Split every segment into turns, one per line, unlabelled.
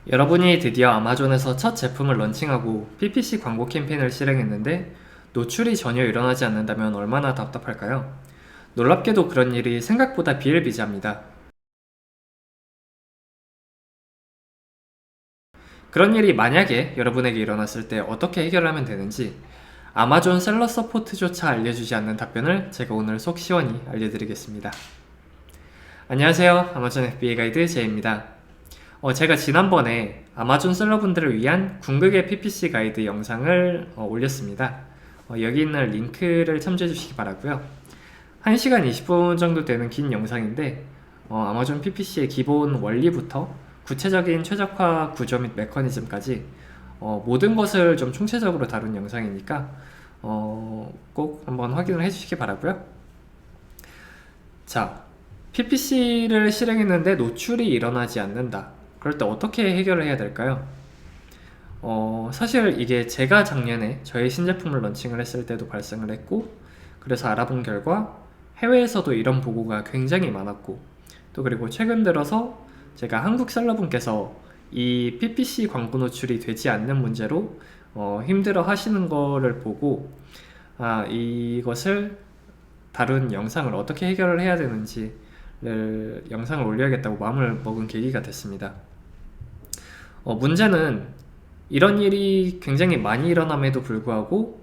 여러분이 드디어 아마존에서 첫 제품을 런칭하고 PPC 광고 캠페인을 실행했는데 노출이 전혀 일어나지 않는다면 얼마나 답답할까요? 놀랍게도 그런 일이 생각보다 비일비재합니다. 그런 일이 만약에 여러분에게 일어났을 때 어떻게 해결하면 되는지 아마존 셀러 서포트조차 알려주지 않는 답변을 제가 오늘 속 시원히 알려드리겠습니다. 안녕하세요. 아마존 FBA 가이드 제이입니다. 제가 지난번에 아마존 셀러분들을 위한 궁극의 PPC 가이드 영상을 올렸습니다. 여기 있는 링크를 참조해 주시기 바라고요. 1시간 20분 정도 되는 긴 영상인데 아마존 PPC의 기본 원리부터 구체적인 최적화 구조 및 메커니즘까지 모든 것을 좀 총체적으로 다룬 영상이니까 꼭 한번 확인을 해주시기 바라고요. 자, PPC를 실행했는데 노출이 일어나지 않는다. 그럴 때 어떻게 해결을 해야 될까요? 사실 이게 제가 작년에 저희 신제품을 런칭을 했을 때도 발생을 했고, 그래서 알아본 결과 해외에서도 이런 보고가 굉장히 많았고, 또 그리고 최근 들어서 제가 한국 셀러분께서 이 PPC 광고 노출이 되지 않는 문제로 힘들어 하시는 거를 보고, 이것을 다룬 영상을 어떻게 해결을 해야 되는지를 영상을 올려야겠다고 마음을 먹은 계기가 됐습니다. 문제는 이런 일이 굉장히 많이 일어남에도 불구하고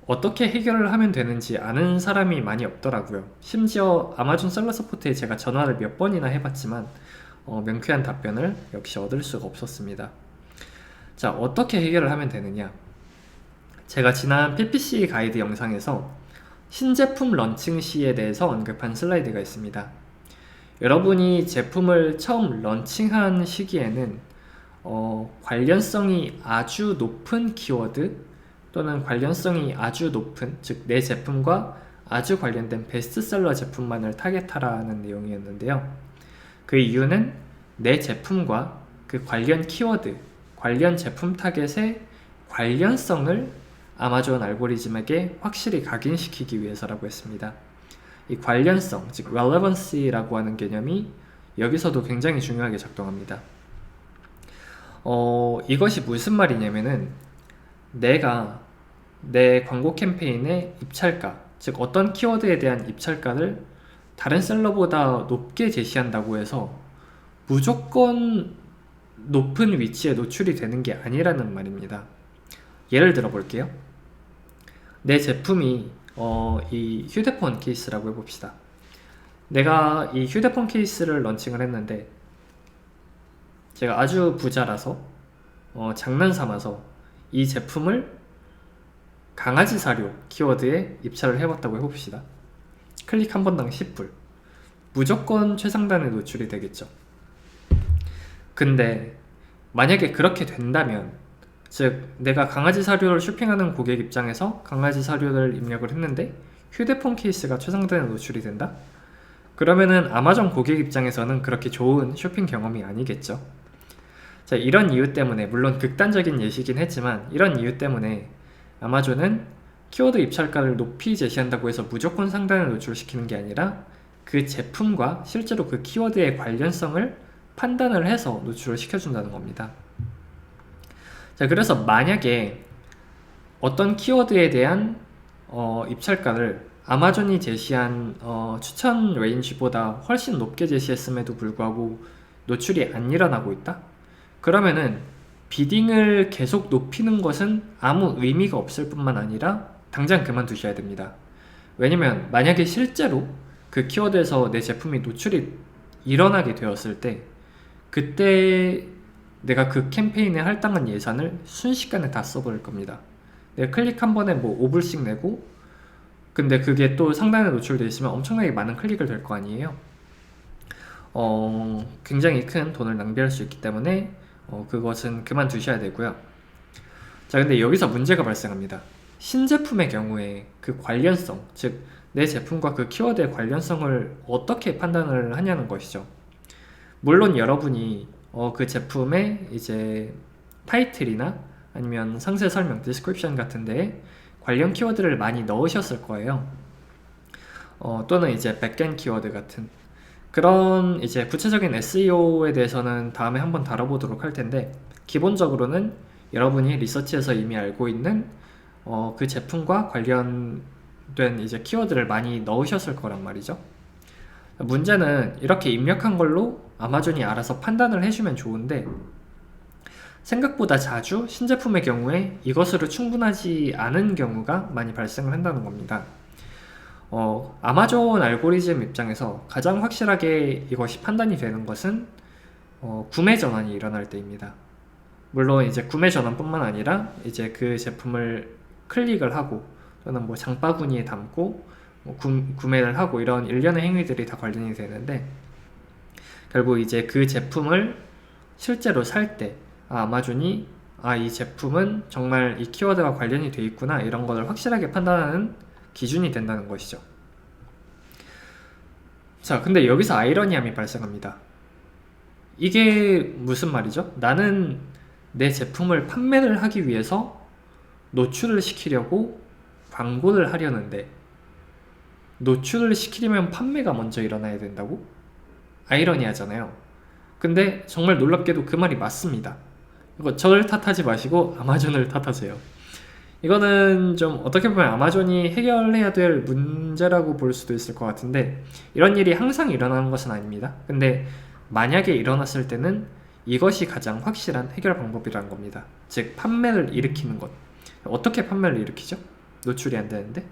어떻게 해결을 하면 되는지 아는 사람이 많이 없더라고요. 심지어 아마존 셀러 서포트에 제가 전화를 몇 번이나 해봤지만 명쾌한 답변을 역시 얻을 수가 없었습니다. 자, 어떻게 해결을 하면 되느냐? 제가 지난 PPC 가이드 영상에서 신제품 런칭 시에 대해서 언급한 슬라이드가 있습니다. 여러분이 제품을 처음 런칭한 시기에는 관련성이 아주 높은 키워드 또는 관련성이 아주 높은, 즉 내 제품과 아주 관련된 베스트셀러 제품만을 타겟하라는 내용이었는데요. 그 이유는 내 제품과 그 관련 키워드, 관련 제품 타겟의 관련성을 아마존 알고리즘에게 확실히 각인시키기 위해서라고 했습니다. 이 관련성, 즉 relevancy라고 하는 개념이 여기서도 굉장히 중요하게 작동합니다. 이것이 무슨 말이냐면은 내가 내 광고 캠페인의 입찰가, 즉 어떤 키워드에 대한 입찰가를 다른 셀러보다 높게 제시한다고 해서 무조건 높은 위치에 노출이 되는 게 아니라는 말입니다. 예를 들어 볼게요. 내 제품이 이 휴대폰 케이스라고 해봅시다. 내가 이 휴대폰 케이스를 런칭을 했는데 제가 아주 부자라서 장난삼아서 이 제품을 강아지 사료 키워드에 입찰을 해봤다고 해봅시다. 클릭 한 번당 10불. 무조건 최상단에 노출이 되겠죠. 근데 만약에 그렇게 된다면, 즉 내가 강아지 사료를 쇼핑하는 고객 입장에서 강아지 사료를 입력을 했는데 휴대폰 케이스가 최상단에 노출이 된다? 그러면은 아마존 고객 입장에서는 그렇게 좋은 쇼핑 경험이 아니겠죠. 자, 이런 이유 때문에, 물론 극단적인 예시긴 했지만 이런 이유 때문에 아마존은 키워드 입찰가를 높이 제시한다고 해서 무조건 상단에 노출시키는 게 아니라 그 제품과 실제로 그 키워드의 관련성을 판단을 해서 노출을 시켜준다는 겁니다. 자, 그래서 만약에 어떤 키워드에 대한 입찰가를 아마존이 제시한 추천 레인지보다 훨씬 높게 제시했음에도 불구하고 노출이 안 일어나고 있다? 그러면은 비딩을 계속 높이는 것은 아무 의미가 없을 뿐만 아니라 당장 그만두셔야 됩니다. 왜냐면 만약에 실제로 그 키워드에서 내 제품이 노출이 일어나게 되었을 때 그때 내가 그 캠페인에 할당한 예산을 순식간에 다 써버릴 겁니다. 내가 클릭 한 번에 뭐 5불씩 내고, 근데 그게 또 상단에 노출되어 있으면 엄청나게 많은 클릭을 될 거 아니에요. 굉장히 큰 돈을 낭비할 수 있기 때문에 그것은 그만두셔야 되고요. 자, 근데 여기서 문제가 발생합니다. 신제품의 경우에 그 관련성, 즉 내 제품과 그 키워드의 관련성을 어떻게 판단을 하냐는 것이죠. 물론 여러분이 그 제품의 이제 타이틀이나 아니면 상세 설명, 디스크립션 같은 데에 관련 키워드를 많이 넣으셨을 거예요. 또는 이제 백end 키워드 같은. 그런 이제 구체적인 SEO에 대해서는 다음에 한번 다뤄보도록 할 텐데, 기본적으로는 여러분이 리서치에서 이미 알고 있는 그 제품과 관련된 이제 키워드를 많이 넣으셨을 거란 말이죠. 문제는 이렇게 입력한 걸로 아마존이 알아서 판단을 해주면 좋은데, 생각보다 자주 신제품의 경우에 이것으로 충분하지 않은 경우가 많이 발생을 한다는 겁니다. 아마존 알고리즘 입장에서 가장 확실하게 이것이 판단이 되는 것은 구매 전환이 일어날 때입니다. 물론 이제 구매 전환뿐만 아니라 이제 그 제품을 클릭을 하고 또는 뭐 장바구니에 담고 뭐 구매를 하고 이런 일련의 행위들이 다 관련이 되는데, 결국 이제 그 제품을 실제로 살 때 아마존이 이 제품은 정말 이 키워드와 관련이 돼 있구나, 이런 것을 확실하게 판단하는 기준이 된다는 것이죠. 자, 근데 여기서 아이러니함이 발생합니다. 이게 무슨 말이죠? 나는 내 제품을 판매를 하기 위해서 노출을 시키려고 광고를 하려는데, 노출을 시키려면 판매가 먼저 일어나야 된다고? 아이러니하잖아요. 근데 정말 놀랍게도 그 말이 맞습니다. 이거 저를 탓하지 마시고 아마존을 탓하세요. 이거는 좀 어떻게 보면 아마존이 해결해야 될 문제라고 볼 수도 있을 것 같은데, 이런 일이 항상 일어나는 것은 아닙니다. 근데 만약에 일어났을 때는 이것이 가장 확실한 해결 방법이라는 겁니다. 즉, 판매를 일으키는 것. 어떻게 판매를 일으키죠? 노출이 안 되는데?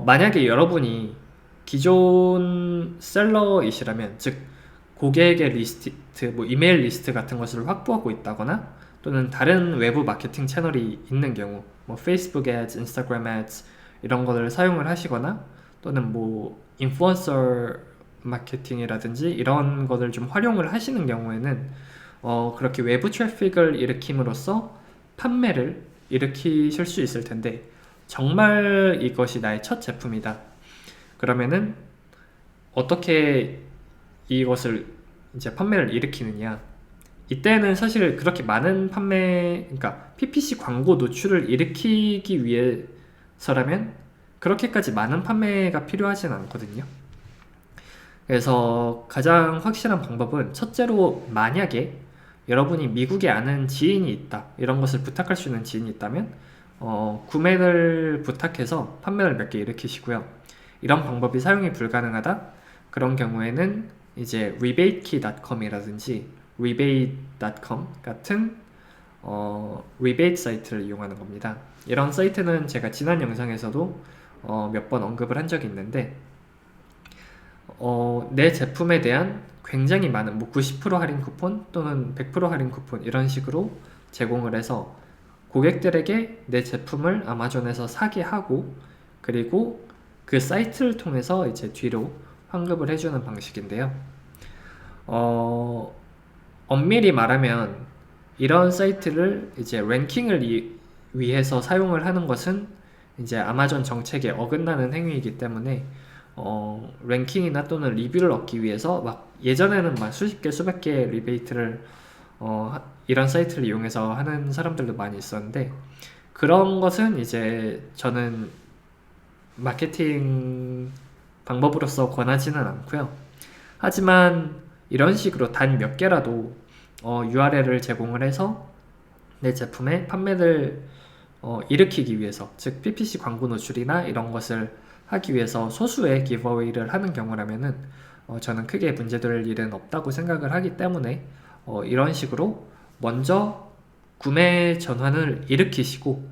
만약에 여러분이 기존 셀러이시라면, 즉 고객의 리스트, 뭐 이메일 리스트 같은 것을 확보하고 있다거나, 또는 다른 외부 마케팅 채널이 있는 경우, 뭐 페이스북 애드, 인스타그램 애드 이런 것을 사용을 하시거나, 또는 뭐 인플루언서 마케팅이라든지 이런 것을 좀 활용을 하시는 경우에는 그렇게 외부 트래픽을 일으킴으로써 판매를 일으키실 수 있을 텐데, 정말 이것이 나의 첫 제품이다. 그러면은 어떻게 이것을 이제 판매를 일으키느냐? 이때는 사실 그렇게 많은 그러니까 PPC 광고 노출을 일으키기 위해서라면 그렇게까지 많은 판매가 필요하진 않거든요. 그래서 가장 확실한 방법은, 첫째로 만약에 여러분이 미국에 아는 지인이 있다, 이런 것을 부탁할 수 있는 지인이 있다면 구매를 부탁해서 판매를 몇 개 일으키시고요. 이런 방법이 사용이 불가능하다? 그런 경우에는 이제 rebatekey.com이라든지 rebate.com 같은 리베이트 사이트를 이용하는 겁니다. 이런 사이트는 제가 지난 영상에서도 몇 번 언급을 한 적이 있는데, 내 제품에 대한 굉장히 많은 90% 할인 쿠폰 또는 100% 할인 쿠폰 이런 식으로 제공을 해서 고객들에게 내 제품을 아마존에서 사게 하고, 그리고 그 사이트를 통해서 이제 뒤로 환급을 해주는 방식인데요. 엄밀히 말하면 이런 사이트를 이제 랭킹을 위해서 사용을 하는 것은 이제 아마존 정책에 어긋나는 행위이기 때문에 랭킹이나 또는 리뷰를 얻기 위해서 막 예전에는 막 수십 개 수백 개 리베이트를 이런 사이트를 이용해서 하는 사람들도 많이 있었는데, 그런 것은 이제 저는 마케팅 방법으로서 권하지는 않고요. 하지만 이런 식으로 단 몇 개라도 URL을 제공을 해서 내 제품의 판매를 일으키기 위해서, 즉 PPC 광고 노출이나 이런 것을 하기 위해서 소수의 기브어웨이를 하는 경우라면은 저는 크게 문제될 일은 없다고 생각을 하기 때문에 이런 식으로 먼저 구매 전환을 일으키시고,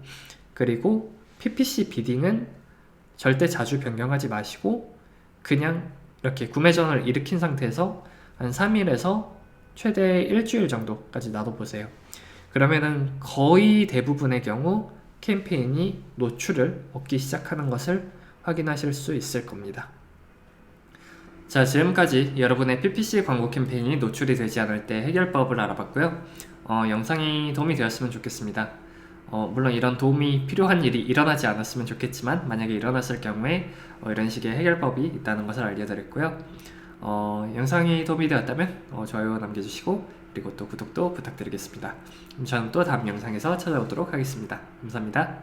그리고 PPC 비딩은 절대 자주 변경하지 마시고 그냥 이렇게 구매 전환을 일으킨 상태에서 한 3일에서 최대 일주일 정도까지 놔둬보세요. 그러면은 거의 대부분의 경우 캠페인이 노출을 얻기 시작하는 것을 확인하실 수 있을 겁니다. 자, 지금까지 여러분의 PPC 광고 캠페인이 노출이 되지 않을 때 해결법을 알아봤고요. 영상이 도움이 되었으면 좋겠습니다. 물론 이런 도움이 필요한 일이 일어나지 않았으면 좋겠지만, 만약에 일어났을 경우에 이런 식의 해결법이 있다는 것을 알려드렸고요. 영상이 도움이 되었다면 좋아요 남겨주시고, 그리고 또 구독도 부탁드리겠습니다. 그럼 저는 또 다음 영상에서 찾아오도록 하겠습니다. 감사합니다.